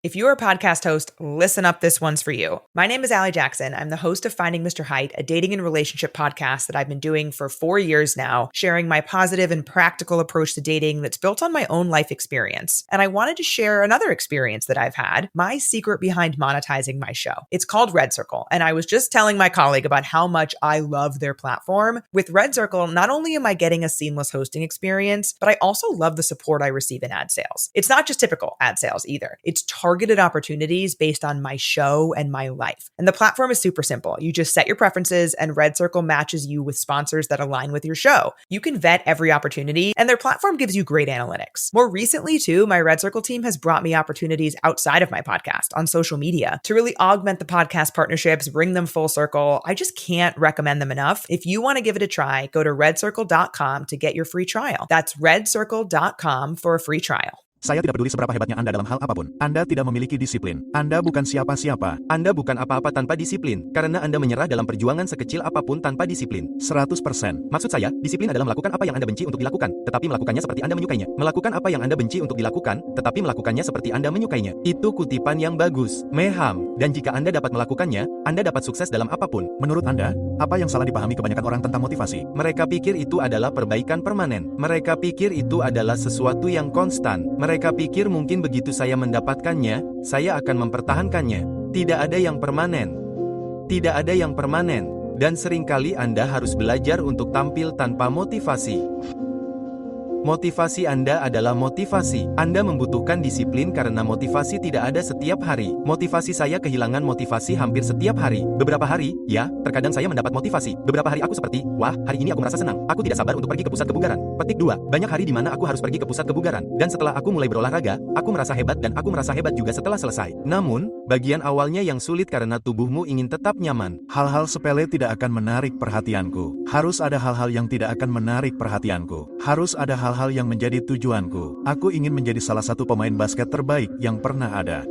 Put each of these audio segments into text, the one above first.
If you're a podcast host, listen up, this one's for you. My name is Allie Jackson. I'm the host of Finding Mr. Height, a dating and relationship podcast that I've been doing for 4 years now, sharing my positive and practical approach to dating that's built on my own life experience. And I wanted to share another experience that I've had, my secret behind monetizing my show. It's called Red Circle, and I was just telling my colleague about how much I love their platform. With Red Circle, not only am I getting a seamless hosting experience, but I also love the support I receive in ad sales. It's not just typical ad sales either. It's targeted opportunities based on my show and my life. And the platform is super simple. You just set your preferences and Red Circle matches you with sponsors that align with your show. You can vet every opportunity and their platform gives you great analytics. More recently too, my Red Circle team has brought me opportunities outside of my podcast on social media to really augment the podcast partnerships, bring them full circle. I just can't recommend them enough. If you want to give it a try, go to redcircle.com to get your free trial. That's redcircle.com for a free trial. Saya tidak peduli seberapa hebatnya Anda dalam hal apapun. Anda tidak memiliki disiplin. Anda bukan siapa-siapa. Anda bukan apa-apa tanpa disiplin, karena Anda menyerah dalam perjuangan sekecil apapun tanpa disiplin. 100%. Maksud saya, disiplin adalah melakukan apa yang Anda benci untuk dilakukan, tetapi melakukannya seperti Anda menyukainya. Melakukan apa yang Anda benci untuk dilakukan, tetapi melakukannya seperti Anda menyukainya. Itu kutipan yang bagus. Meham. Dan jika Anda dapat melakukannya, Anda dapat sukses dalam apapun. Menurut Anda, apa yang salah dipahami kebanyakan orang tentang motivasi? Mereka pikir itu adalah perbaikan permanen. Mereka pikir itu adalah sesuatu yang konstan. Mereka pikir mungkin begitu saya mendapatkannya, saya akan mempertahankannya. Tidak ada yang permanen. Tidak ada yang permanen. Dan seringkali Anda harus belajar untuk tampil tanpa motivasi. Motivasi Anda adalah motivasi. Anda membutuhkan disiplin karena motivasi tidak ada setiap hari. Motivasi saya kehilangan motivasi hampir setiap hari. Beberapa hari, ya, terkadang saya mendapat motivasi. Beberapa hari aku seperti, wah, hari ini aku merasa senang. Aku tidak sabar untuk pergi ke pusat kebugaran. Petik 2. Banyak hari di mana aku harus pergi ke pusat kebugaran. Dan setelah aku mulai berolahraga, aku merasa hebat dan aku merasa hebat juga setelah selesai. Namun, bagian awalnya yang sulit karena tubuhmu ingin tetap nyaman. Hal-hal sepele tidak akan menarik perhatianku. Harus ada hal-hal yang tidak akan menarik perhatianku. Harus ada hal-hal yang menjadi tujuanku. Aku ingin menjadi salah satu pemain basket terbaik yang pernah ada.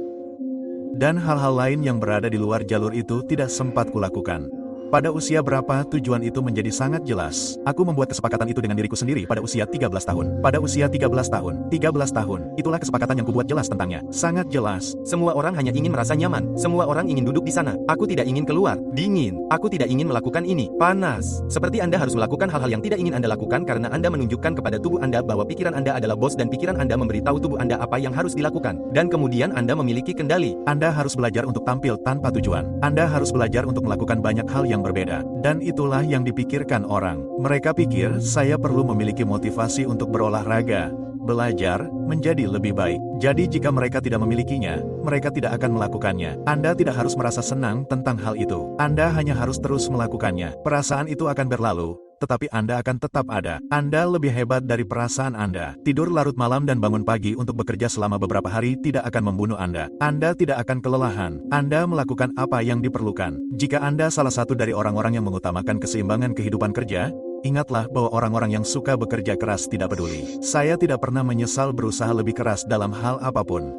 Dan hal-hal lain yang berada di luar jalur itu tidak sempat kulakukan. Pada usia berapa tujuan itu menjadi sangat jelas. Aku membuat kesepakatan itu dengan diriku sendiri pada usia 13 tahun. Pada usia 13 tahun, itulah kesepakatan yang kubuat jelas tentangnya. Sangat jelas. Semua orang hanya ingin merasa nyaman. Semua orang ingin duduk di sana. Aku tidak ingin keluar. Dingin. Aku tidak ingin melakukan ini. Panas. Seperti Anda harus melakukan hal-hal yang tidak ingin Anda lakukan karena Anda menunjukkan kepada tubuh Anda bahwa pikiran Anda adalah bos dan pikiran Anda memberitahu tubuh Anda apa yang harus dilakukan. Dan kemudian Anda memiliki kendali. Anda harus belajar untuk tampil tanpa tujuan. Anda harus belajar untuk melakukan banyak hal yang berbeda. Dan itulah yang dipikirkan orang. Mereka pikir, saya perlu memiliki motivasi untuk berolahraga, belajar, menjadi lebih baik. Jadi jika mereka tidak memilikinya, mereka tidak akan melakukannya. Anda tidak harus merasa senang tentang hal itu. Anda hanya harus terus melakukannya. Perasaan itu akan berlalu, tetapi Anda akan tetap ada. Anda lebih hebat dari perasaan Anda. Tidur larut malam dan bangun pagi untuk bekerja selama beberapa hari tidak akan membunuh Anda. Anda tidak akan kelelahan. Anda melakukan apa yang diperlukan. Jika Anda salah satu dari orang-orang yang mengutamakan keseimbangan kehidupan kerja, ingatlah bahwa orang-orang yang suka bekerja keras tidak peduli. Saya tidak pernah menyesal berusaha lebih keras dalam hal apapun.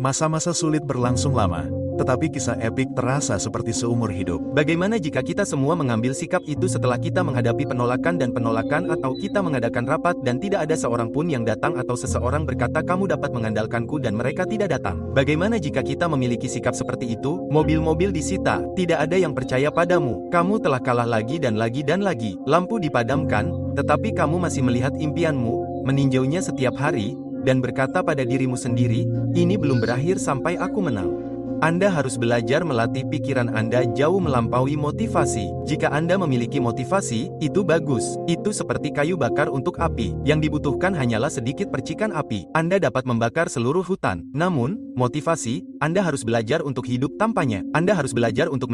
Masa-masa sulit berlangsung lama, tetapi kisah epik terasa seperti seumur hidup. Bagaimana jika kita semua mengambil sikap itu setelah kita menghadapi penolakan dan penolakan atau kita mengadakan rapat dan tidak ada seorang pun yang datang atau seseorang berkata kamu dapat mengandalkanku dan mereka tidak datang? Bagaimana jika kita memiliki sikap seperti itu? Mobil-mobil disita, tidak ada yang percaya padamu, kamu telah kalah lagi dan lagi dan lagi, lampu dipadamkan, tetapi kamu masih melihat impianmu, meninjaunya setiap hari, dan berkata pada dirimu sendiri, ini belum berakhir sampai aku menang. Anda harus belajar melatih pikiran Anda jauh melampaui motivasi. Jika Anda memiliki motivasi, itu bagus. Itu seperti kayu bakar untuk api. Yang dibutuhkan hanyalah sedikit percikan api. Anda dapat membakar seluruh hutan. Namun, motivasi, Anda harus belajar untuk hidup tanpanya. Anda harus belajar untuk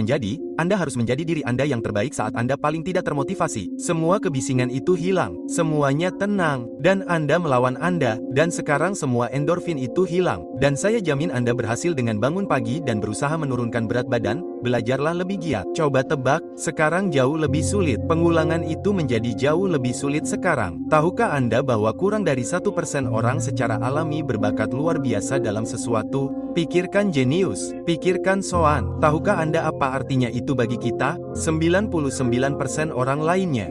Anda harus menjadi diri Anda yang terbaik saat Anda paling tidak termotivasi. Semua kebisingan itu hilang. Semuanya tenang. Dan Anda melawan Anda. Dan sekarang semua endorfin itu hilang. Dan saya jamin Anda berhasil dengan bangun pagi dan berusaha menurunkan berat badan, belajarlah lebih giat. Coba tebak, sekarang jauh lebih sulit. Pengulangan itu menjadi jauh lebih sulit sekarang. Tahukah Anda bahwa kurang dari 1% orang secara alami berbakat luar biasa dalam sesuatu? Pikirkan jenius, pikirkan soan. Tahukah Anda apa artinya itu bagi kita? 99% orang lainnya.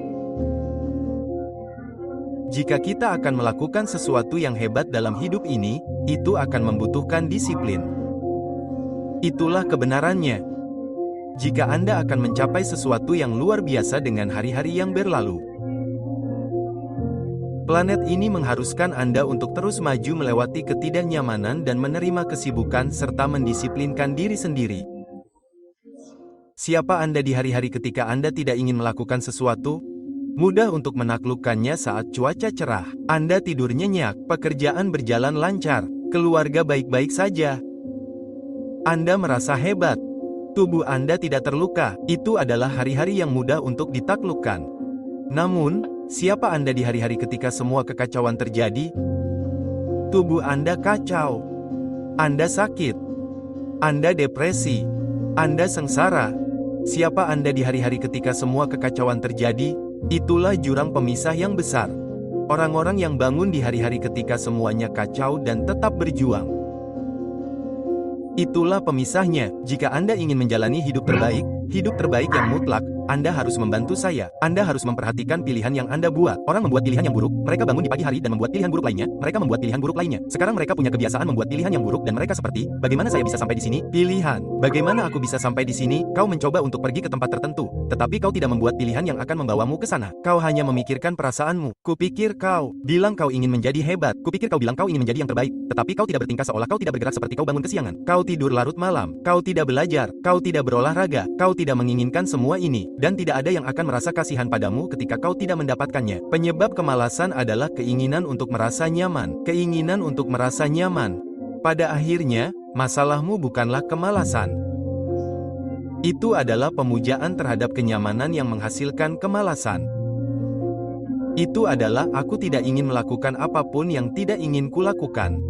Jika kita akan melakukan sesuatu yang hebat dalam hidup ini, itu akan membutuhkan disiplin. Itulah kebenarannya. Jika Anda akan mencapai sesuatu yang luar biasa dengan hari-hari yang berlalu. Planet ini mengharuskan Anda untuk terus maju melewati ketidaknyamanan dan menerima kesibukan serta mendisiplinkan diri sendiri. Siapa Anda di hari-hari ketika Anda tidak ingin melakukan sesuatu? Mudah untuk menaklukkannya saat cuaca cerah. Anda tidur nyenyak, pekerjaan berjalan lancar, keluarga baik-baik saja. Anda merasa hebat. Tubuh Anda tidak terluka. Itu adalah hari-hari yang mudah untuk ditaklukkan. Namun, siapa Anda di hari-hari ketika semua kekacauan terjadi? Tubuh Anda kacau. Anda sakit. Anda depresi. Anda sengsara. Siapa Anda di hari-hari ketika semua kekacauan terjadi? Itulah jurang pemisah yang besar. Orang-orang yang bangun di hari-hari ketika semuanya kacau dan tetap berjuang. Itulah pemisahnya. Jika Anda ingin menjalani hidup terbaik yang mutlak, Anda harus membantu saya. Anda harus memperhatikan pilihan yang Anda buat. Orang membuat pilihan yang buruk, mereka bangun di pagi hari dan membuat pilihan buruk lainnya, mereka membuat pilihan buruk lainnya. Sekarang mereka punya kebiasaan membuat pilihan yang buruk dan mereka seperti, bagaimana saya bisa sampai di sini? Pilihan. Bagaimana aku bisa sampai di sini? Kau mencoba untuk pergi ke tempat tertentu, tetapi kau tidak membuat pilihan yang akan membawamu ke sana. Kau hanya memikirkan perasaanmu. Kupikir kau bilang kau ingin menjadi hebat. Kupikir kau bilang kau ingin menjadi yang terbaik, tetapi kau tidak bertingkah seolah kau tidak bergerak seperti kau bangun kesiangan. Kau tidur larut malam. Kau tidak belajar. Kau tidak berolahraga. Kau tidak menginginkan semua ini, dan tidak ada yang akan merasa kasihan padamu ketika kau tidak mendapatkannya. Penyebab kemalasan adalah keinginan untuk merasa nyaman. Keinginan untuk merasa nyaman. Pada akhirnya, masalahmu bukanlah kemalasan. Itu adalah pemujaan terhadap kenyamanan yang menghasilkan kemalasan. Itu adalah aku tidak ingin melakukan apapun yang tidak ingin kulakukan.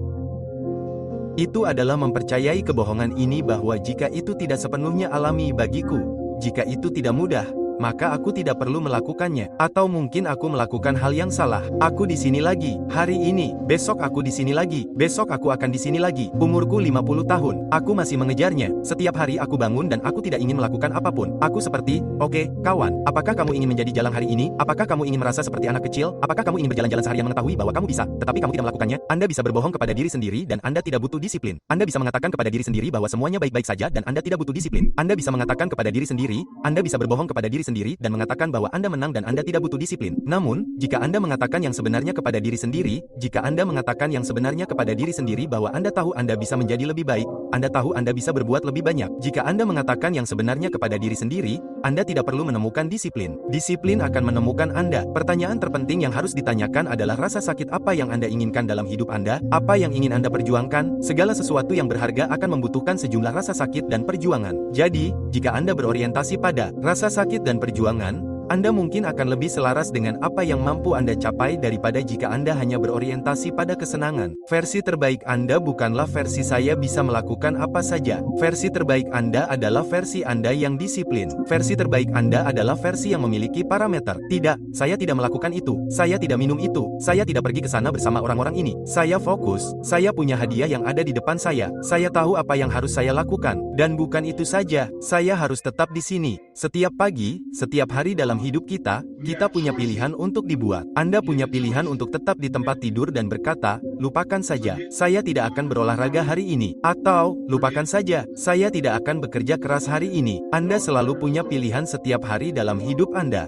Itu adalah mempercayai kebohongan ini bahwa jika itu tidak sepenuhnya alami bagiku, jika itu tidak mudah, maka aku tidak perlu melakukannya. Atau mungkin aku melakukan hal yang salah. Aku di sini lagi, hari ini, besok aku di sini lagi, besok aku akan di sini lagi. Umurku 50 tahun, aku masih mengejarnya. Setiap hari aku bangun dan aku tidak ingin melakukan apapun. Aku seperti, oke, kawan, apakah kamu ingin menjadi jalang hari ini? Apakah kamu ingin merasa seperti anak kecil? Apakah kamu ingin berjalan-jalan seharian mengetahui bahwa kamu bisa, tetapi kamu tidak melakukannya? Anda bisa berbohong kepada diri sendiri dan Anda tidak butuh disiplin. Anda bisa mengatakan kepada diri sendiri bahwa semuanya baik-baik saja dan Anda tidak butuh disiplin. Anda bisa mengatakan kepada diri sendiri, Anda bisa berbohong kepada diri sendiri dan mengatakan bahwa Anda menang dan Anda tidak butuh disiplin. Namun, jika Anda mengatakan yang sebenarnya kepada diri sendiri, jika Anda mengatakan yang sebenarnya kepada diri sendiri bahwa Anda tahu Anda bisa menjadi lebih baik, Anda tahu Anda bisa berbuat lebih banyak. Jika Anda mengatakan yang sebenarnya kepada diri sendiri, Anda tidak perlu menemukan disiplin. Disiplin akan menemukan Anda. Pertanyaan terpenting yang harus ditanyakan adalah rasa sakit apa yang Anda inginkan dalam hidup Anda? Apa yang ingin Anda perjuangkan? Segala sesuatu yang berharga akan membutuhkan sejumlah rasa sakit dan perjuangan. Jadi, jika Anda berorientasi pada rasa sakit dan perjuangan, Anda mungkin akan lebih selaras dengan apa yang mampu Anda capai daripada jika Anda hanya berorientasi pada kesenangan. Versi terbaik Anda bukanlah versi saya bisa melakukan apa saja. Versi terbaik Anda adalah versi Anda yang disiplin. Versi terbaik Anda adalah versi yang memiliki parameter. Tidak, saya tidak melakukan itu. Saya tidak minum itu. Saya tidak pergi ke sana bersama orang-orang ini. Saya fokus. Saya punya hadiah yang ada di depan saya. Saya tahu apa yang harus saya lakukan. Dan bukan itu saja, saya harus tetap di sini. Setiap pagi, setiap hari dalam hidup kita punya pilihan untuk dibuat. Anda punya pilihan untuk tetap di tempat tidur dan berkata, lupakan saja, saya tidak akan berolahraga hari ini. Atau, lupakan saja, saya tidak akan bekerja keras hari ini. Anda selalu punya pilihan setiap hari dalam hidup Anda.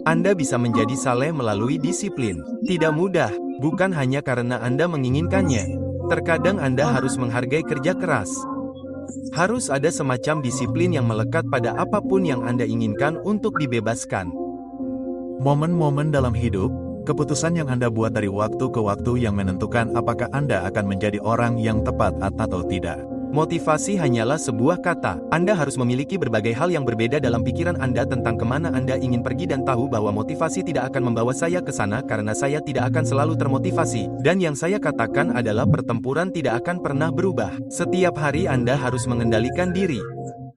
Anda bisa menjadi saleh melalui disiplin. Tidak mudah, bukan hanya karena Anda menginginkannya. Terkadang Anda harus menghargai kerja keras. Harus ada semacam disiplin yang melekat pada apapun yang Anda inginkan untuk dibebaskan. Momen-momen dalam hidup, keputusan yang Anda buat dari waktu ke waktu yang menentukan apakah Anda akan menjadi orang yang tepat atau tidak. Motivasi hanyalah sebuah kata. Anda harus memiliki berbagai hal yang berbeda dalam pikiran Anda tentang kemana Anda ingin pergi dan tahu bahwa motivasi tidak akan membawa saya ke sana karena saya tidak akan selalu termotivasi. Dan yang saya katakan adalah pertempuran tidak akan pernah berubah. Setiap hari Anda harus mengendalikan diri.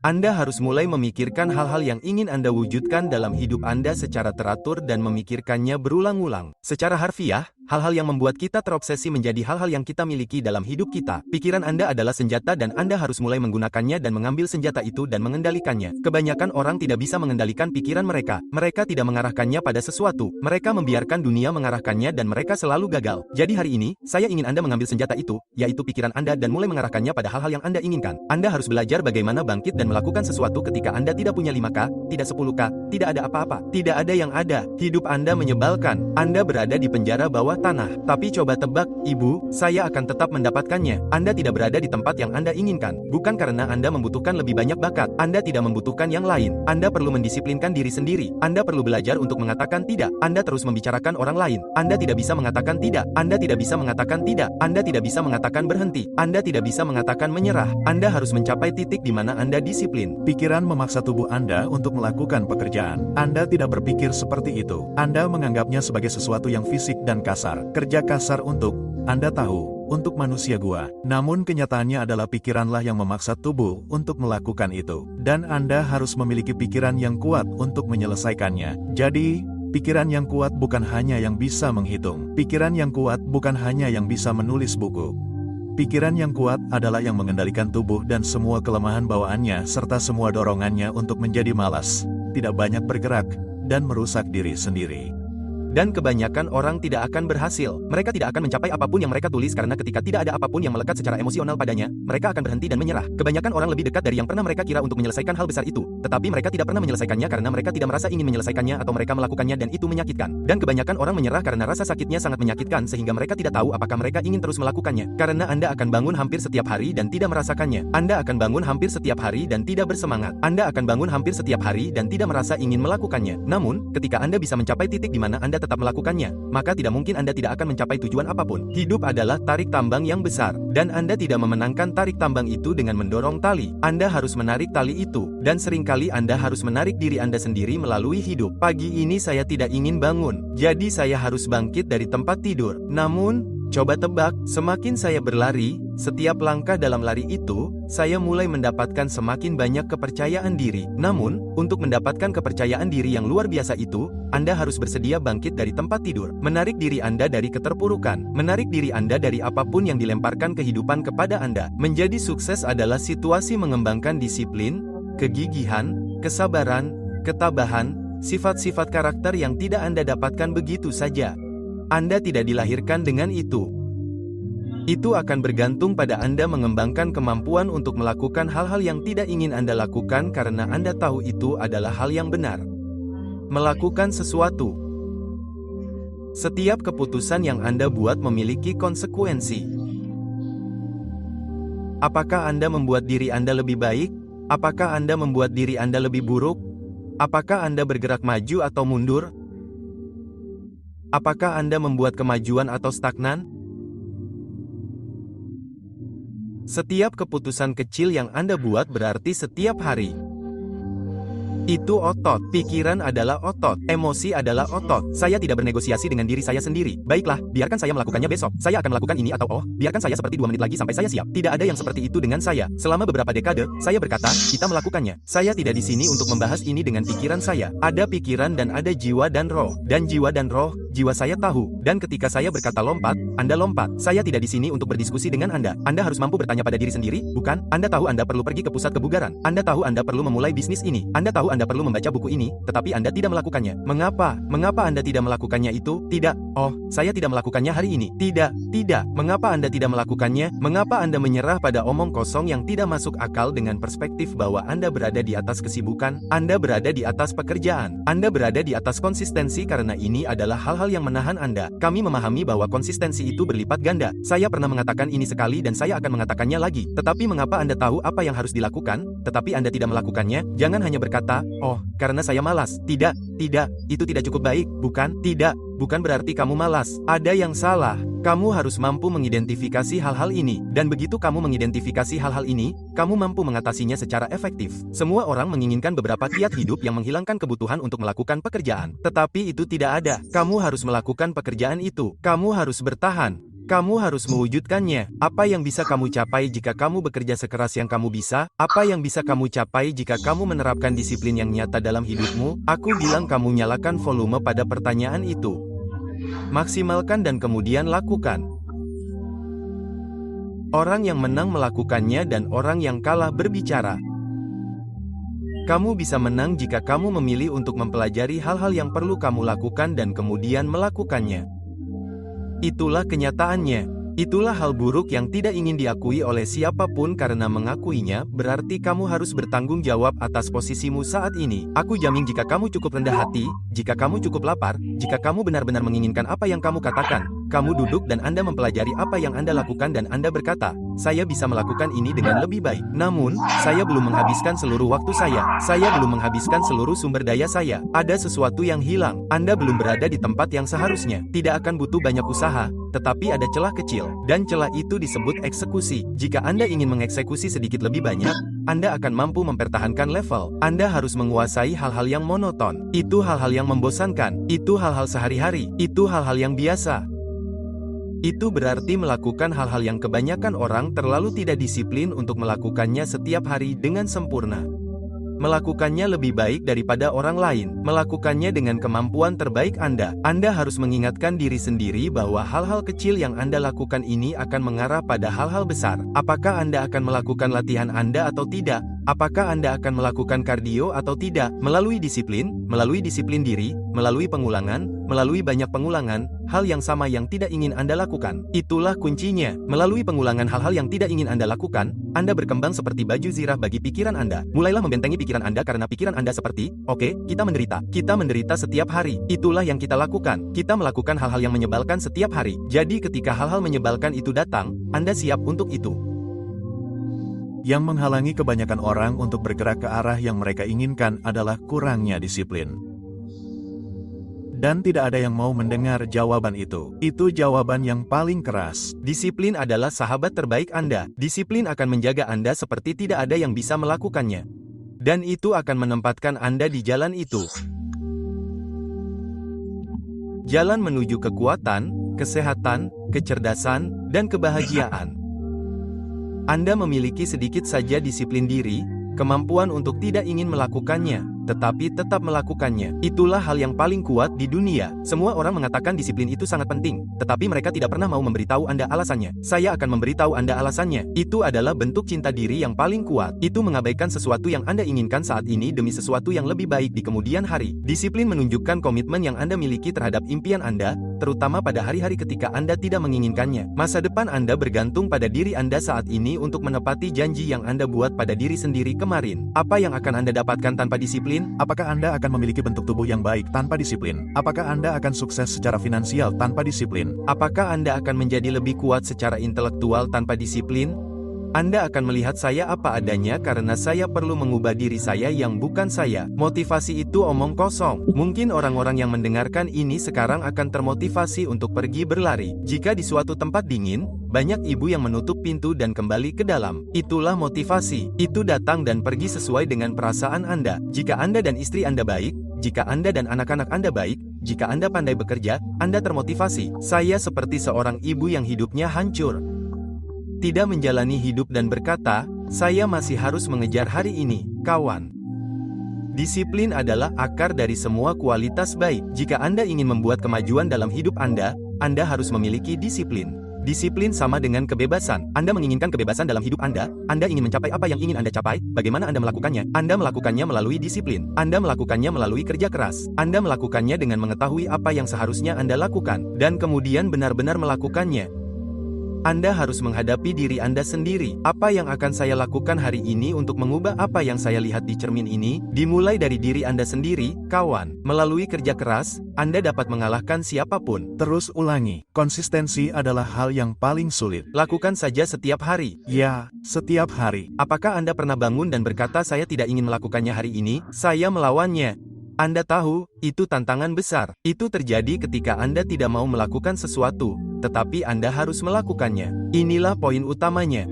Anda harus mulai memikirkan hal-hal yang ingin Anda wujudkan dalam hidup Anda secara teratur dan memikirkannya berulang-ulang. Secara harfiah, hal-hal yang membuat kita terobsesi menjadi hal-hal yang kita miliki dalam hidup kita. Pikiran Anda adalah senjata dan Anda harus mulai menggunakannya dan mengambil senjata itu dan mengendalikannya. Kebanyakan orang tidak bisa mengendalikan pikiran mereka. Mereka tidak mengarahkannya pada sesuatu. Mereka membiarkan dunia mengarahkannya dan mereka selalu gagal. Jadi hari ini, saya ingin Anda mengambil senjata itu, yaitu pikiran Anda dan mulai mengarahkannya pada hal-hal yang Anda inginkan. Anda harus belajar bagaimana bangkit dan melakukan sesuatu ketika Anda tidak punya 5K, tidak 10K, tidak ada apa-apa, tidak ada yang ada. Hidup Anda menyebalkan. Anda berada di penjara bawah tanah. Tapi coba tebak, Ibu, saya akan tetap mendapatkannya. Anda tidak berada di tempat yang Anda inginkan. Bukan karena Anda membutuhkan lebih banyak bakat. Anda tidak membutuhkan yang lain. Anda perlu mendisiplinkan diri sendiri. Anda perlu belajar untuk mengatakan tidak. Anda terus membicarakan orang lain. Anda tidak bisa mengatakan tidak. Anda tidak bisa mengatakan tidak. Anda tidak bisa mengatakan berhenti. Anda tidak bisa mengatakan menyerah. Anda harus mencapai titik di mana Anda disiplin. Pikiran memaksa tubuh Anda untuk melakukan pekerjaan. Anda tidak berpikir seperti itu. Anda menganggapnya sebagai sesuatu yang fisik dan kasar. Kerja kasar untuk, Anda tahu, untuk manusia gua. Namun kenyataannya adalah pikiranlah yang memaksa tubuh untuk melakukan itu. Dan Anda harus memiliki pikiran yang kuat untuk menyelesaikannya. Jadi, pikiran yang kuat bukan hanya yang bisa menghitung. Pikiran yang kuat bukan hanya yang bisa menulis buku. Pikiran yang kuat adalah yang mengendalikan tubuh dan semua kelemahan bawaannya serta semua dorongannya untuk menjadi malas, tidak banyak bergerak, dan merusak diri sendiri. Dan kebanyakan orang tidak akan berhasil. Mereka tidak akan mencapai apapun yang mereka tulis karena ketika tidak ada apapun yang melekat secara emosional padanya, mereka akan berhenti dan menyerah. Kebanyakan orang lebih dekat dari yang pernah mereka kira untuk menyelesaikan hal besar itu. Tetapi mereka tidak pernah menyelesaikannya karena mereka tidak merasa ingin menyelesaikannya atau mereka melakukannya dan itu menyakitkan. Dan kebanyakan orang menyerah karena rasa sakitnya sangat menyakitkan sehingga mereka tidak tahu apakah mereka ingin terus melakukannya. Karena Anda akan bangun hampir setiap hari dan tidak merasakannya. Anda akan bangun hampir setiap hari dan tidak bersemangat. Anda akan bangun hampir setiap hari dan tidak merasa ingin melakukannya. Namun, ketika Anda bisa mencapai titik di mana Anda tetap melakukannya, maka tidak mungkin Anda tidak akan mencapai tujuan apapun. Hidup adalah tarik tambang yang besar, dan Anda tidak memenangkan tarik tambang itu dengan mendorong tali. Anda harus menarik tali itu, dan seringkali Anda harus menarik diri Anda sendiri melalui hidup. Pagi ini saya tidak ingin bangun, jadi saya harus bangkit dari tempat tidur. Namun, coba tebak, semakin saya berlari, setiap langkah dalam lari itu, saya mulai mendapatkan semakin banyak kepercayaan diri. Namun, untuk mendapatkan kepercayaan diri yang luar biasa itu, Anda harus bersedia bangkit dari tempat tidur, menarik diri Anda dari keterpurukan, menarik diri Anda dari apapun yang dilemparkan kehidupan kepada Anda. Menjadi sukses adalah situasi mengembangkan disiplin, kegigihan, kesabaran, ketabahan, sifat-sifat karakter yang tidak Anda dapatkan begitu saja. Anda tidak dilahirkan dengan itu. Itu akan bergantung pada Anda mengembangkan kemampuan untuk melakukan hal-hal yang tidak ingin Anda lakukan karena Anda tahu itu adalah hal yang benar. Melakukan sesuatu. Setiap keputusan yang Anda buat memiliki konsekuensi. Apakah Anda membuat diri Anda lebih baik? Apakah Anda membuat diri Anda lebih buruk? Apakah Anda bergerak maju atau mundur? Apakah Anda membuat kemajuan atau stagnan? Setiap keputusan kecil yang Anda buat berarti setiap hari. Itu otot. Pikiran adalah otot. Emosi adalah otot. Saya tidak bernegosiasi dengan diri saya sendiri. Baiklah, biarkan saya melakukannya besok. Saya akan melakukan ini atau biarkan saya seperti 2 menit lagi sampai saya siap. Tidak ada yang seperti itu dengan saya. Selama beberapa dekade, saya berkata, kita melakukannya. Saya tidak di sini untuk membahas ini dengan pikiran saya. Ada pikiran dan ada jiwa dan roh. Dan jiwa dan roh, jiwa saya tahu. Dan ketika saya berkata lompat, Anda lompat. Saya tidak di sini untuk berdiskusi dengan Anda. Anda harus mampu bertanya pada diri sendiri, bukan? Anda tahu Anda perlu pergi ke pusat kebugaran. Anda tahu Anda perlu memulai bisnis ini. Anda tahu Anda perlu membaca buku ini, tetapi Anda tidak melakukannya. Mengapa? Mengapa Anda tidak melakukannya itu? Tidak. Oh, saya tidak melakukannya hari ini. Tidak. Tidak. Mengapa Anda tidak melakukannya? Mengapa Anda menyerah pada omong kosong yang tidak masuk akal dengan perspektif bahwa Anda berada di atas kesibukan? Anda berada di atas pekerjaan. Anda berada di atas konsistensi karena ini adalah hal-hal yang menahan Anda. Kami memahami bahwa konsistensi itu berlipat ganda. Saya pernah mengatakan ini sekali dan saya akan mengatakannya lagi. Tetapi mengapa Anda tahu apa yang harus dilakukan, tetapi Anda tidak melakukannya? Jangan hanya berkata, oh, karena saya malas. Tidak, itu tidak cukup baik, bukan? Tidak, bukan berarti kamu malas. Ada yang salah. Kamu harus mampu mengidentifikasi hal-hal ini. Dan begitu kamu mengidentifikasi hal-hal ini, kamu mampu mengatasinya secara efektif. Semua orang menginginkan beberapa kiat hidup yang menghilangkan kebutuhan untuk melakukan pekerjaan. Tetapi itu tidak ada. Kamu harus melakukan pekerjaan itu. Kamu harus bertahan. Kamu harus mewujudkannya. Apa yang bisa kamu capai jika kamu bekerja sekeras yang kamu bisa? Apa yang bisa kamu capai jika kamu menerapkan disiplin yang nyata dalam hidupmu? Aku bilang kamu nyalakan volume pada pertanyaan itu. Maksimalkan dan kemudian lakukan. Orang yang menang melakukannya dan orang yang kalah berbicara. Kamu bisa menang jika kamu memilih untuk mempelajari hal-hal yang perlu kamu lakukan dan kemudian melakukannya. Itulah kenyataannya. Itulah hal buruk yang tidak ingin diakui oleh siapapun karena mengakuinya berarti kamu harus bertanggung jawab atas posisimu saat ini. Aku jamin jika kamu cukup rendah hati, jika kamu cukup lapar, jika kamu benar-benar menginginkan apa yang kamu katakan, kamu duduk dan Anda mempelajari apa yang Anda lakukan dan Anda berkata, saya bisa melakukan ini dengan lebih baik. Namun, saya belum menghabiskan seluruh waktu saya belum menghabiskan seluruh sumber daya saya. Ada sesuatu yang hilang. Anda belum berada di tempat yang seharusnya. Tidak akan butuh banyak usaha, tetapi ada celah kecil. Dan celah itu disebut eksekusi. Jika Anda ingin mengeksekusi sedikit lebih banyak, Anda akan mampu mempertahankan level. Anda harus menguasai hal-hal yang monoton. Itu hal-hal yang membosankan. Itu hal-hal sehari-hari. Itu hal-hal yang biasa. Itu berarti melakukan hal-hal yang kebanyakan orang terlalu tidak disiplin untuk melakukannya setiap hari dengan sempurna. Melakukannya lebih baik daripada orang lain. Melakukannya dengan kemampuan terbaik Anda. Anda harus mengingatkan diri sendiri bahwa hal-hal kecil yang Anda lakukan ini akan mengarah pada hal-hal besar. Apakah Anda akan melakukan latihan Anda atau tidak? Apakah Anda akan melakukan kardio atau tidak? Melalui disiplin diri, melalui pengulangan, melalui banyak pengulangan, hal yang sama yang tidak ingin Anda lakukan. Itulah kuncinya. Melalui pengulangan hal-hal yang tidak ingin Anda lakukan, Anda berkembang seperti baju zirah bagi pikiran Anda. Mulailah membentengi pikiran Anda karena pikiran Anda seperti, oke, kita menderita. Kita menderita setiap hari. Itulah yang kita lakukan. Kita melakukan hal-hal yang menyebalkan setiap hari. Jadi ketika hal-hal menyebalkan itu datang, Anda siap untuk itu. Yang menghalangi kebanyakan orang untuk bergerak ke arah yang mereka inginkan adalah kurangnya disiplin. Dan tidak ada yang mau mendengar jawaban itu. Itu jawaban yang paling keras. Disiplin adalah sahabat terbaik Anda. Disiplin akan menjaga Anda seperti tidak ada yang bisa melakukannya. Dan itu akan menempatkan Anda di jalan itu. Jalan menuju kekuatan, kesehatan, kecerdasan, dan kebahagiaan. Anda memiliki sedikit saja disiplin diri, kemampuan untuk tidak ingin melakukannya, tetapi tetap melakukannya. Itulah hal yang paling kuat di dunia. Semua orang mengatakan disiplin itu sangat penting, tetapi mereka tidak pernah mau memberitahu Anda alasannya. Saya akan memberitahu Anda alasannya. Itu adalah bentuk cinta diri yang paling kuat. Itu mengabaikan sesuatu yang Anda inginkan saat ini demi sesuatu yang lebih baik di kemudian hari. Disiplin menunjukkan komitmen yang Anda miliki terhadap impian Anda, terutama pada hari-hari ketika Anda tidak menginginkannya. Masa depan Anda bergantung pada diri Anda saat ini untuk menepati janji yang Anda buat pada diri sendiri kemarin. Apa yang akan Anda dapatkan tanpa disiplin? Apakah Anda akan memiliki bentuk tubuh yang baik tanpa disiplin? Apakah Anda akan sukses secara finansial tanpa disiplin? Apakah Anda akan menjadi lebih kuat secara intelektual tanpa disiplin? Anda akan melihat saya apa adanya karena saya perlu mengubah diri saya yang bukan saya. Motivasi itu omong kosong. Mungkin orang-orang yang mendengarkan ini sekarang akan termotivasi untuk pergi berlari. Jika di suatu tempat dingin, banyak ibu yang menutup pintu dan kembali ke dalam. Itulah motivasi. Itu datang dan pergi sesuai dengan perasaan Anda. Jika Anda dan istri Anda baik, jika Anda dan anak-anak Anda baik, jika Anda pandai bekerja, Anda termotivasi. Saya seperti seorang ibu yang hidupnya hancur. Tidak menjalani hidup dan berkata, saya masih harus mengejar hari ini, kawan. Disiplin adalah akar dari semua kualitas baik. Jika Anda ingin membuat kemajuan dalam hidup Anda harus memiliki disiplin. Disiplin sama dengan kebebasan. Anda menginginkan kebebasan dalam hidup Anda ingin mencapai apa yang ingin Anda capai, bagaimana Anda melakukannya? Anda melakukannya melalui disiplin. Anda melakukannya melalui kerja keras. Anda melakukannya dengan mengetahui apa yang seharusnya Anda lakukan, dan kemudian benar-benar melakukannya. Anda harus menghadapi diri Anda sendiri. Apa yang akan saya lakukan hari ini untuk mengubah apa yang saya lihat di cermin ini? Dimulai dari diri Anda sendiri, kawan. Melalui kerja keras, Anda dapat mengalahkan siapapun. Terus ulangi. Konsistensi adalah hal yang paling sulit. Lakukan saja setiap hari. Ya, setiap hari. Apakah Anda pernah bangun dan berkata saya tidak ingin melakukannya hari ini? Saya melawannya. Anda tahu, itu tantangan besar. Itu terjadi ketika Anda tidak mau melakukan sesuatu, tetapi Anda harus melakukannya. Inilah poin utamanya.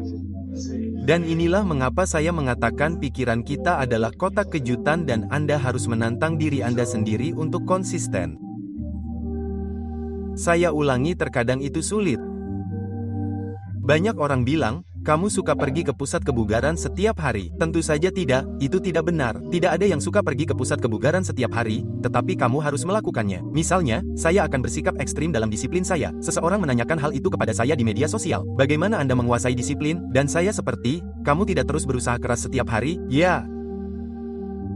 Dan inilah mengapa saya mengatakan pikiran kita adalah kotak kejutan dan Anda harus menantang diri Anda sendiri untuk konsisten. Saya ulangi, terkadang itu sulit. Banyak orang bilang, Kamu suka pergi ke pusat kebugaran setiap hari? Tentu saja tidak, itu tidak benar. Tidak ada yang suka pergi ke pusat kebugaran setiap hari, tetapi kamu harus melakukannya. Misalnya, saya akan bersikap ekstrim dalam disiplin saya. Seseorang menanyakan hal itu kepada saya di media sosial. Bagaimana Anda menguasai disiplin? Dan saya seperti, kamu tidak terus berusaha keras setiap hari? Ya.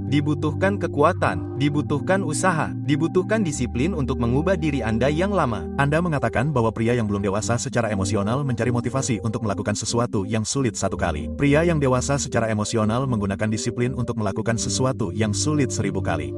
Dibutuhkan kekuatan, dibutuhkan usaha, dibutuhkan disiplin untuk mengubah diri Anda yang lama. Anda mengatakan bahwa pria yang belum dewasa secara emosional mencari motivasi untuk melakukan sesuatu yang sulit satu kali. Pria yang dewasa secara emosional menggunakan disiplin untuk melakukan sesuatu yang sulit 1000 kali.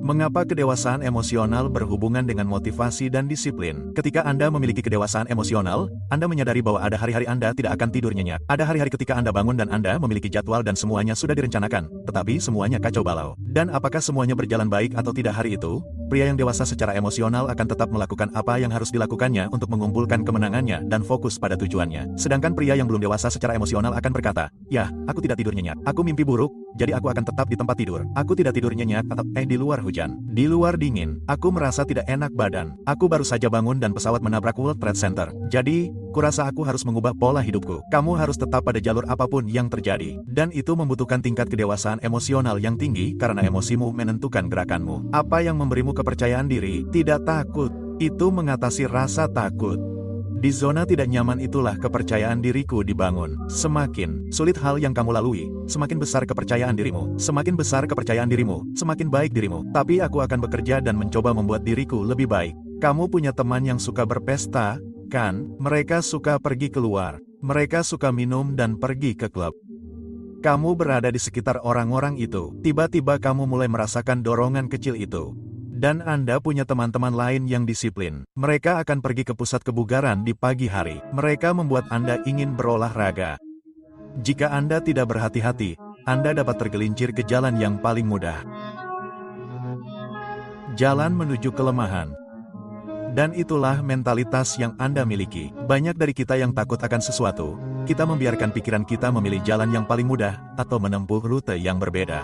Mengapa kedewasaan emosional berhubungan dengan motivasi dan disiplin? Ketika Anda memiliki kedewasaan emosional, Anda menyadari bahwa ada hari-hari Anda tidak akan tidur nyenyak. Ada hari-hari ketika Anda bangun dan Anda memiliki jadwal dan semuanya sudah direncanakan, tetapi semuanya kacau balau. Dan apakah semuanya berjalan baik atau tidak hari itu? Pria yang dewasa secara emosional akan tetap melakukan apa yang harus dilakukannya untuk mengumpulkan kemenangannya dan fokus pada tujuannya. Sedangkan pria yang belum dewasa secara emosional akan berkata, "Ya, aku tidak tidur nyenyak. Aku mimpi buruk, jadi aku akan tetap di tempat tidur. Aku tidak tidur nyenyak atau di luar hujan. Di luar dingin. Aku merasa tidak enak badan. Aku baru saja bangun dan pesawat menabrak World Trade Center. Jadi, kurasa aku harus mengubah pola hidupku." Kamu harus tetap pada jalur apapun yang terjadi. Dan itu membutuhkan tingkat kedewasaan emosional yang tinggi karena emosimu menentukan gerakanmu. Apa yang memberimu kepercayaan diri? Tidak takut. Itu mengatasi rasa takut. Di zona tidak nyaman itulah kepercayaan diriku dibangun. Semakin sulit hal yang kamu lalui, semakin besar kepercayaan dirimu. Semakin besar kepercayaan dirimu, semakin baik dirimu. Tapi aku akan bekerja dan mencoba membuat diriku lebih baik. Kamu punya teman yang suka berpesta, kan? Mereka suka pergi keluar. Mereka suka minum dan pergi ke klub. Kamu berada di sekitar orang-orang itu. Tiba-tiba kamu mulai merasakan dorongan kecil itu. Dan Anda punya teman-teman lain yang disiplin. Mereka akan pergi ke pusat kebugaran di pagi hari. Mereka membuat Anda ingin berolahraga. Jika Anda tidak berhati-hati, Anda dapat tergelincir ke jalan yang paling mudah. Jalan menuju kelemahan. Dan itulah mentalitas yang Anda miliki. Banyak dari kita yang takut akan sesuatu, kita membiarkan pikiran kita memilih jalan yang paling mudah, atau menempuh rute yang berbeda.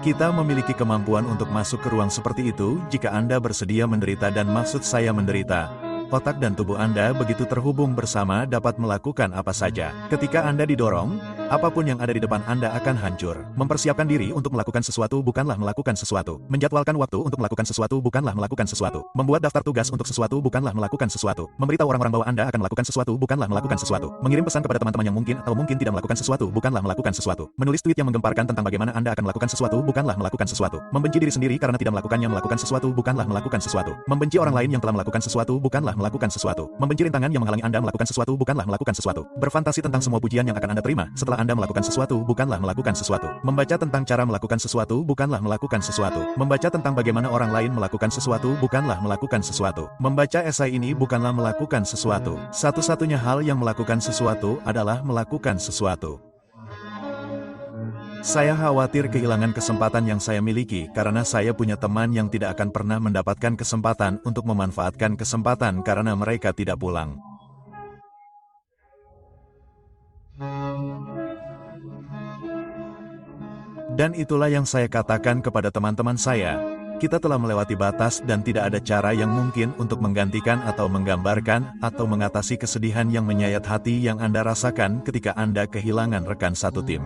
Kita memiliki kemampuan untuk masuk ke ruang seperti itu jika Anda bersedia menderita, dan maksud saya menderita. Otak dan tubuh Anda begitu terhubung bersama dapat melakukan apa saja. Ketika Anda didorong, apapun yang ada di depan Anda akan hancur. Mempersiapkan diri untuk melakukan sesuatu bukanlah melakukan sesuatu. Menjadwalkan waktu untuk melakukan sesuatu bukanlah melakukan sesuatu. Membuat daftar tugas untuk sesuatu bukanlah melakukan sesuatu. Memberitahu orang-orang bahwa Anda akan melakukan sesuatu bukanlah melakukan sesuatu. Mengirim pesan kepada teman-teman yang mungkin atau mungkin tidak melakukan sesuatu bukanlah melakukan sesuatu. Menulis tweet yang menggemparkan tentang bagaimana Anda akan melakukan sesuatu bukanlah melakukan sesuatu. Membenci diri sendiri karena tidak melakukannya melakukan sesuatu bukanlah melakukan sesuatu. Membenci orang lain yang telah melakukan sesuatu bukanlah melakukan sesuatu. Membenci rintangan yang menghalangi Anda melakukan sesuatu bukanlah melakukan sesuatu. Berfantasi tentang semua pujian yang akan Anda terima setelah Anda melakukan sesuatu bukanlah melakukan sesuatu. Membaca tentang cara melakukan sesuatu bukanlah melakukan sesuatu. Membaca tentang bagaimana orang lain melakukan sesuatu bukanlah melakukan sesuatu. Membaca esai ini bukanlah melakukan sesuatu. Satu-satunya hal yang melakukan sesuatu adalah melakukan sesuatu. Saya khawatir kehilangan kesempatan yang saya miliki karena saya punya teman yang tidak akan pernah mendapatkan kesempatan untuk memanfaatkan kesempatan karena mereka tidak pulang. Dan itulah yang saya katakan kepada teman-teman saya. Kita telah melewati batas dan tidak ada cara yang mungkin untuk menggantikan atau menggambarkan atau mengatasi kesedihan yang menyayat hati yang Anda rasakan ketika Anda kehilangan rekan satu tim.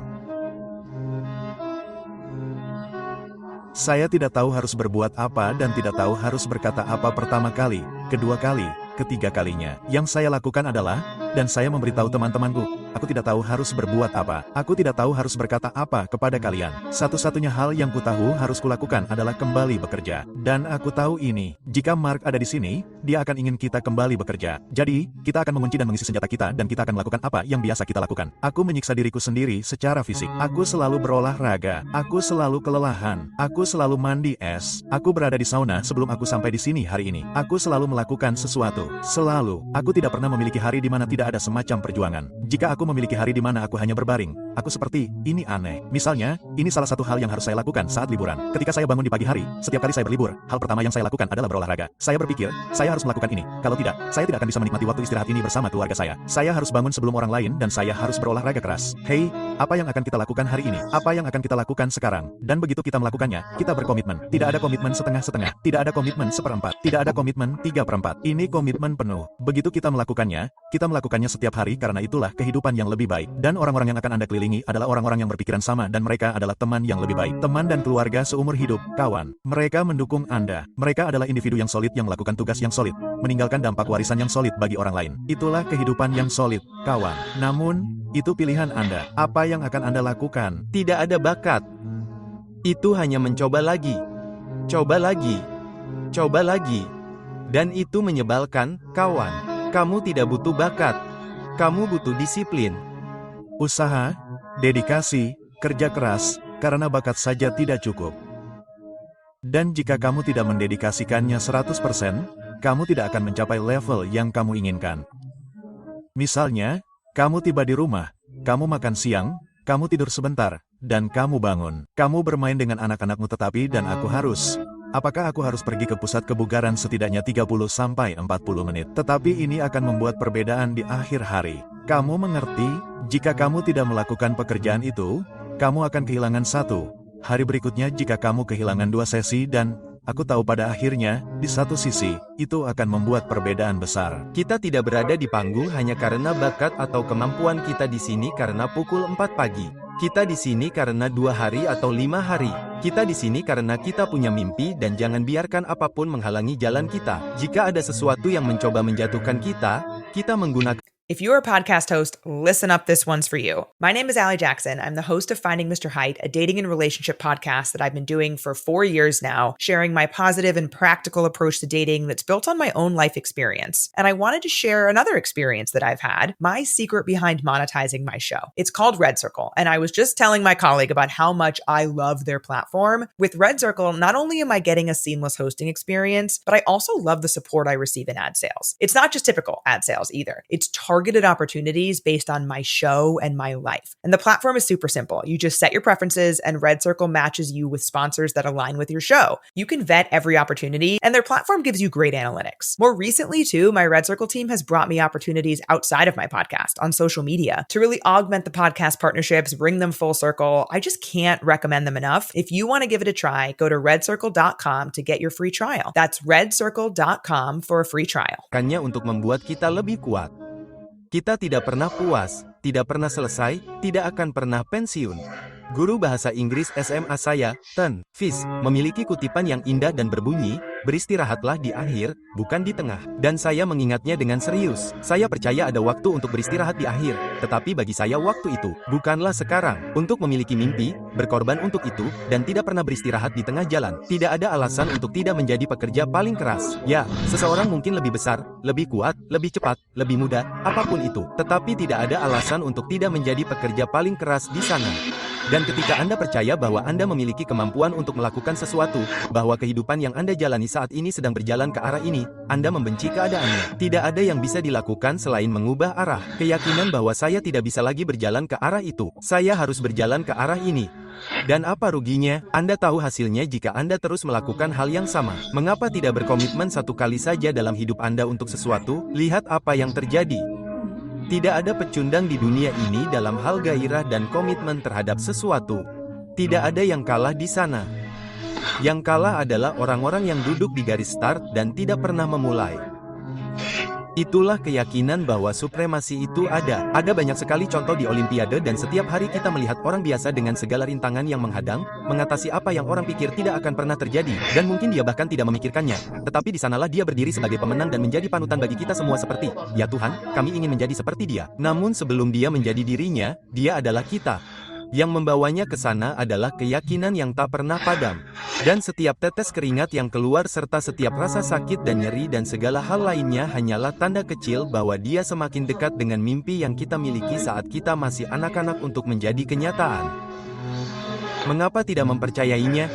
Saya tidak tahu harus berbuat apa dan tidak tahu harus berkata apa pertama kali, kedua kali, ketiga kalinya. Yang saya lakukan adalah, dan saya memberitahu teman-temanku, aku tidak tahu harus berbuat apa. Aku tidak tahu harus berkata apa kepada kalian. Satu-satunya hal yang ku tahu harus kulakukan adalah kembali bekerja. Dan aku tahu ini, jika Mark ada di sini, dia akan ingin kita kembali bekerja. Jadi, kita akan mengunci dan mengisi senjata kita dan kita akan melakukan apa yang biasa kita lakukan. Aku menyiksa diriku sendiri secara fisik. Aku selalu berolahraga. Aku selalu kelelahan. Aku selalu mandi es. Aku berada di sauna sebelum aku sampai di sini hari ini. Aku selalu melakukan sesuatu. Selalu. Aku tidak pernah memiliki hari di mana tidak ada semacam perjuangan. Jika aku memiliki hari di mana aku hanya berbaring, aku seperti, ini aneh. Misalnya, ini salah satu hal yang harus saya lakukan saat liburan. Ketika saya bangun di pagi hari, setiap kali saya berlibur, hal pertama yang saya lakukan adalah berolahraga. Saya berpikir, saya harus melakukan ini. Kalau tidak, saya tidak akan bisa menikmati waktu istirahat ini bersama keluarga saya. Saya harus bangun sebelum orang lain dan saya harus berolahraga keras. Hei, Apa yang akan kita lakukan hari ini? Apa yang akan kita lakukan sekarang? Dan begitu kita melakukannya, kita berkomitmen. Tidak ada komitmen setengah-setengah. Tidak ada komitmen seperempat. Tidak ada komitmen 3/4. Ini komitmen penuh. Begitu kita melakukannya setiap hari karena itulah kehidupan yang lebih baik. Dan orang-orang yang akan Anda kelilingi adalah orang-orang yang berpikiran sama dan mereka adalah teman yang lebih baik. Teman dan keluarga seumur hidup, kawan. Mereka mendukung Anda. Mereka adalah individu yang solid yang melakukan tugas yang solid, meninggalkan dampak warisan yang solid bagi orang lain. Itulah kehidupan yang solid, kawan. Namun, itu pilihan Anda. Apa yang akan Anda lakukan? Tidak ada bakat. Itu hanya mencoba lagi. Coba lagi. Coba lagi. Dan itu menyebalkan, kawan. Kamu tidak butuh bakat. Kamu butuh disiplin. Usaha, dedikasi, kerja keras, karena bakat saja tidak cukup. Dan jika kamu tidak mendedikasikannya 100%, kamu tidak akan mencapai level yang kamu inginkan. Misalnya, kamu tiba di rumah, kamu makan siang, kamu tidur sebentar, dan kamu bangun. Kamu bermain dengan anak-anakmu tetapi apakah aku harus pergi ke pusat kebugaran setidaknya 30-40 menit? Tetapi ini akan membuat perbedaan di akhir hari. Kamu mengerti, jika kamu tidak melakukan pekerjaan itu, kamu akan kehilangan satu. Hari berikutnya jika kamu kehilangan 2 sesi dan, aku tahu pada akhirnya, di satu sisi, itu akan membuat perbedaan besar. Kita tidak berada di panggung hanya karena bakat atau kemampuan kita di sini karena pukul 4 pagi. Kita di sini karena 2 hari atau 5 hari. Kita di sini karena kita punya mimpi dan jangan biarkan apapun menghalangi jalan kita. Jika ada sesuatu yang mencoba menjatuhkan kita menggunakan. If you're a podcast host, listen up, this one's for you. My name is Allie Jackson. I'm the host of Finding Mr. Height, a dating and relationship podcast that I've been doing for 4 years now, sharing my positive and practical approach to dating that's built on my own life experience. And I wanted to share another experience that I've had, my secret behind monetizing my show. It's called Red Circle, and I was just telling my colleague about how much I love their platform. With Red Circle, not only am I getting a seamless hosting experience, but I also love the support I receive in ad sales. It's not just typical ad sales either. It's targeted opportunities based on my show and my life. And the platform is super simple. You just set your preferences and Red Circle matches you with sponsors that align with your show. You can vet every opportunity and their platform gives you great analytics. More recently too, my Red Circle team has brought me opportunities outside of my podcast on social media to really augment the podcast partnerships, bring them full circle. I just can't recommend them enough. If you want to give it a try, go to redcircle.com to get your free trial. That's redcircle.com for a free trial. Hanya untuk membuat kita lebih kuat. Kita tidak pernah puas, tidak pernah selesai, tidak akan pernah pensiun. Guru bahasa Inggris SMA saya, Ten Fish, memiliki kutipan yang indah dan berbunyi, beristirahatlah di akhir, bukan di tengah. Dan saya mengingatnya dengan serius. Saya percaya ada waktu untuk beristirahat di akhir, tetapi bagi saya waktu itu, bukanlah sekarang. Untuk memiliki mimpi, berkorban untuk itu, dan tidak pernah beristirahat di tengah jalan. Tidak ada alasan untuk tidak menjadi pekerja paling keras. Ya, seseorang mungkin lebih besar, lebih kuat, lebih cepat, lebih muda, apapun itu. Tetapi tidak ada alasan untuk tidak menjadi pekerja paling keras di sana. Dan ketika Anda percaya bahwa Anda memiliki kemampuan untuk melakukan sesuatu, bahwa kehidupan yang Anda jalani saat ini sedang berjalan ke arah ini, Anda membenci keadaannya. Tidak ada yang bisa dilakukan selain mengubah arah. Keyakinan bahwa saya tidak bisa lagi berjalan ke arah itu. Saya harus berjalan ke arah ini. Dan apa ruginya? Anda tahu hasilnya jika Anda terus melakukan hal yang sama. Mengapa tidak berkomitmen satu kali saja dalam hidup Anda untuk sesuatu? Lihat apa yang terjadi. Tidak ada pecundang di dunia ini dalam hal gairah dan komitmen terhadap sesuatu. Tidak ada yang kalah di sana. Yang kalah adalah orang-orang yang duduk di garis start dan tidak pernah memulai. Itulah keyakinan bahwa supremasi itu ada. Ada banyak sekali contoh di Olimpiade dan setiap hari kita melihat orang biasa dengan segala rintangan yang menghadang, mengatasi apa yang orang pikir tidak akan pernah terjadi, dan mungkin dia bahkan tidak memikirkannya. Tetapi di sanalah dia berdiri sebagai pemenang dan menjadi panutan bagi kita semua seperti, ya Tuhan, kami ingin menjadi seperti dia. Namun sebelum dia menjadi dirinya, dia adalah kita. Yang membawanya ke sana adalah keyakinan yang tak pernah padam. Dan setiap tetes keringat yang keluar serta setiap rasa sakit dan nyeri dan segala hal lainnya hanyalah tanda kecil bahwa dia semakin dekat dengan mimpi yang kita miliki saat kita masih anak-anak untuk menjadi kenyataan. Mengapa tidak mempercayainya?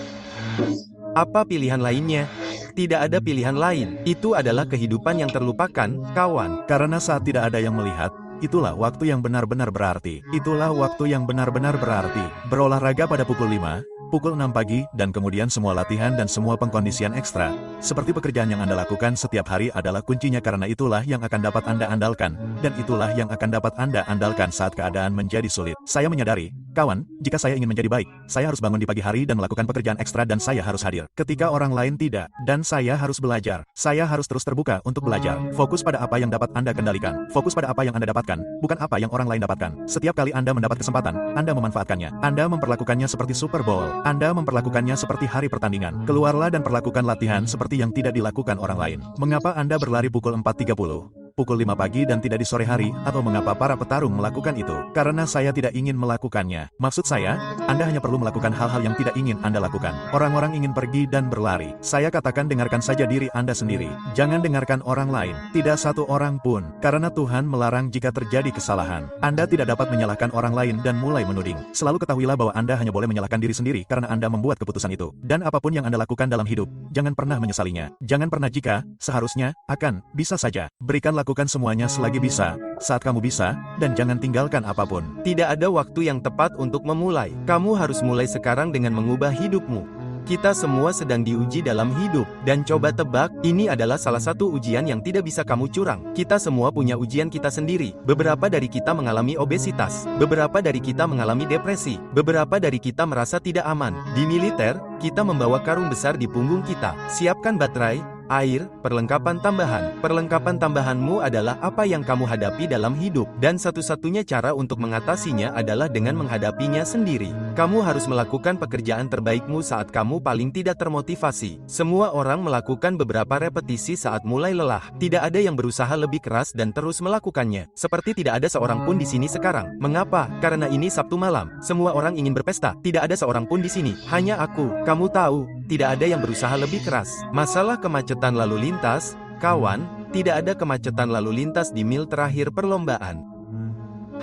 Apa pilihan lainnya? Tidak ada pilihan lain. Itu adalah kehidupan yang terlupakan, kawan. Karena saat tidak ada yang melihat, itulah waktu yang benar-benar berarti. Itulah waktu yang benar-benar berarti. Berolahraga pada pukul 5, pukul 6 pagi, dan kemudian semua latihan dan semua pengkondisian ekstra, seperti pekerjaan yang Anda lakukan setiap hari adalah kuncinya karena itulah yang akan dapat Anda andalkan, dan itulah yang akan dapat Anda andalkan saat keadaan menjadi sulit. Saya menyadari, kawan, jika saya ingin menjadi baik, saya harus bangun di pagi hari dan melakukan pekerjaan ekstra dan saya harus hadir. Ketika orang lain tidak, dan saya harus belajar. Saya harus terus terbuka untuk belajar. Fokus pada apa yang dapat Anda kendalikan. Fokus pada apa yang Anda dapatkan, bukan apa yang orang lain dapatkan. Setiap kali Anda mendapat kesempatan, Anda memanfaatkannya. Anda memperlakukannya seperti Super Bowl. Anda memperlakukannya seperti hari pertandingan. Keluarlah dan perlakukan latihan seperti yang tidak dilakukan orang lain. Mengapa Anda berlari pukul 4.30? Pukul 5 pagi dan tidak di sore hari, atau mengapa para petarung melakukan itu? Karena saya tidak ingin melakukannya. Maksud saya, Anda hanya perlu melakukan hal-hal yang tidak ingin Anda lakukan. Orang-orang ingin pergi dan berlari. Saya katakan dengarkan saja diri Anda sendiri. Jangan dengarkan orang lain. Tidak satu orang pun. Karena Tuhan melarang jika terjadi kesalahan. Anda tidak dapat menyalahkan orang lain dan mulai menuding. Selalu ketahuilah bahwa Anda hanya boleh menyalahkan diri sendiri karena Anda membuat keputusan itu. Dan apapun yang Anda lakukan dalam hidup, jangan pernah menyesalinya. Jangan pernah jika, seharusnya, akan, bisa saja. Berikan lakukan semuanya selagi bisa, saat kamu bisa, dan jangan tinggalkan apapun. Tidak ada waktu yang tepat untuk memulai. Kamu harus mulai sekarang dengan mengubah hidupmu. Kita semua sedang diuji dalam hidup, dan coba tebak, ini adalah salah satu ujian yang tidak bisa kamu curang. Kita semua punya ujian kita sendiri. Beberapa dari kita mengalami obesitas, beberapa dari kita mengalami depresi, beberapa dari kita merasa tidak aman. Di militer, kita membawa karung besar di punggung kita. Siapkan baterai, air, perlengkapan tambahan. Perlengkapan tambahanmu adalah apa yang kamu hadapi dalam hidup, dan satu-satunya cara untuk mengatasinya adalah dengan menghadapinya sendiri. Kamu harus melakukan pekerjaan terbaikmu saat kamu paling tidak termotivasi. Semua orang melakukan beberapa repetisi saat mulai lelah. Tidak ada yang berusaha lebih keras dan terus melakukannya. Seperti tidak ada seorang pun di sini sekarang. Mengapa? Karena ini Sabtu malam. Semua orang ingin berpesta. Tidak ada seorang pun di sini. Hanya aku. Kamu tahu, tidak ada yang berusaha lebih keras. Masalah kemacetan lalu lintas, kawan, tidak ada kemacetan lalu lintas di mil terakhir perlombaan.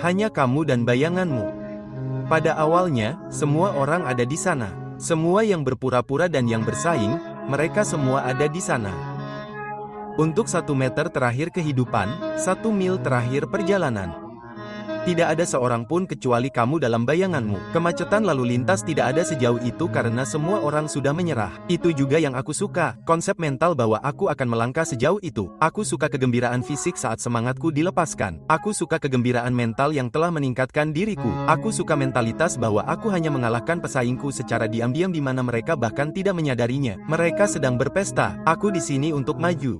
Hanya kamu dan bayanganmu. Pada awalnya, semua orang ada di sana. Semua yang berpura-pura dan yang bersaing, mereka semua ada di sana. Untuk 1 meter terakhir kehidupan, 1 mil terakhir perjalanan. Tidak ada seorang pun kecuali kamu dalam bayanganmu. Kemacetan lalu lintas tidak ada sejauh itu karena semua orang sudah menyerah. Itu juga yang aku suka, konsep mental bahwa aku akan melangkah sejauh itu. Aku suka kegembiraan fisik saat semangatku dilepaskan. Aku suka kegembiraan mental yang telah meningkatkan diriku. Aku suka mentalitas bahwa aku hanya mengalahkan pesaingku secara diam-diam di mana mereka bahkan tidak menyadarinya. Mereka sedang berpesta. Aku di sini untuk maju.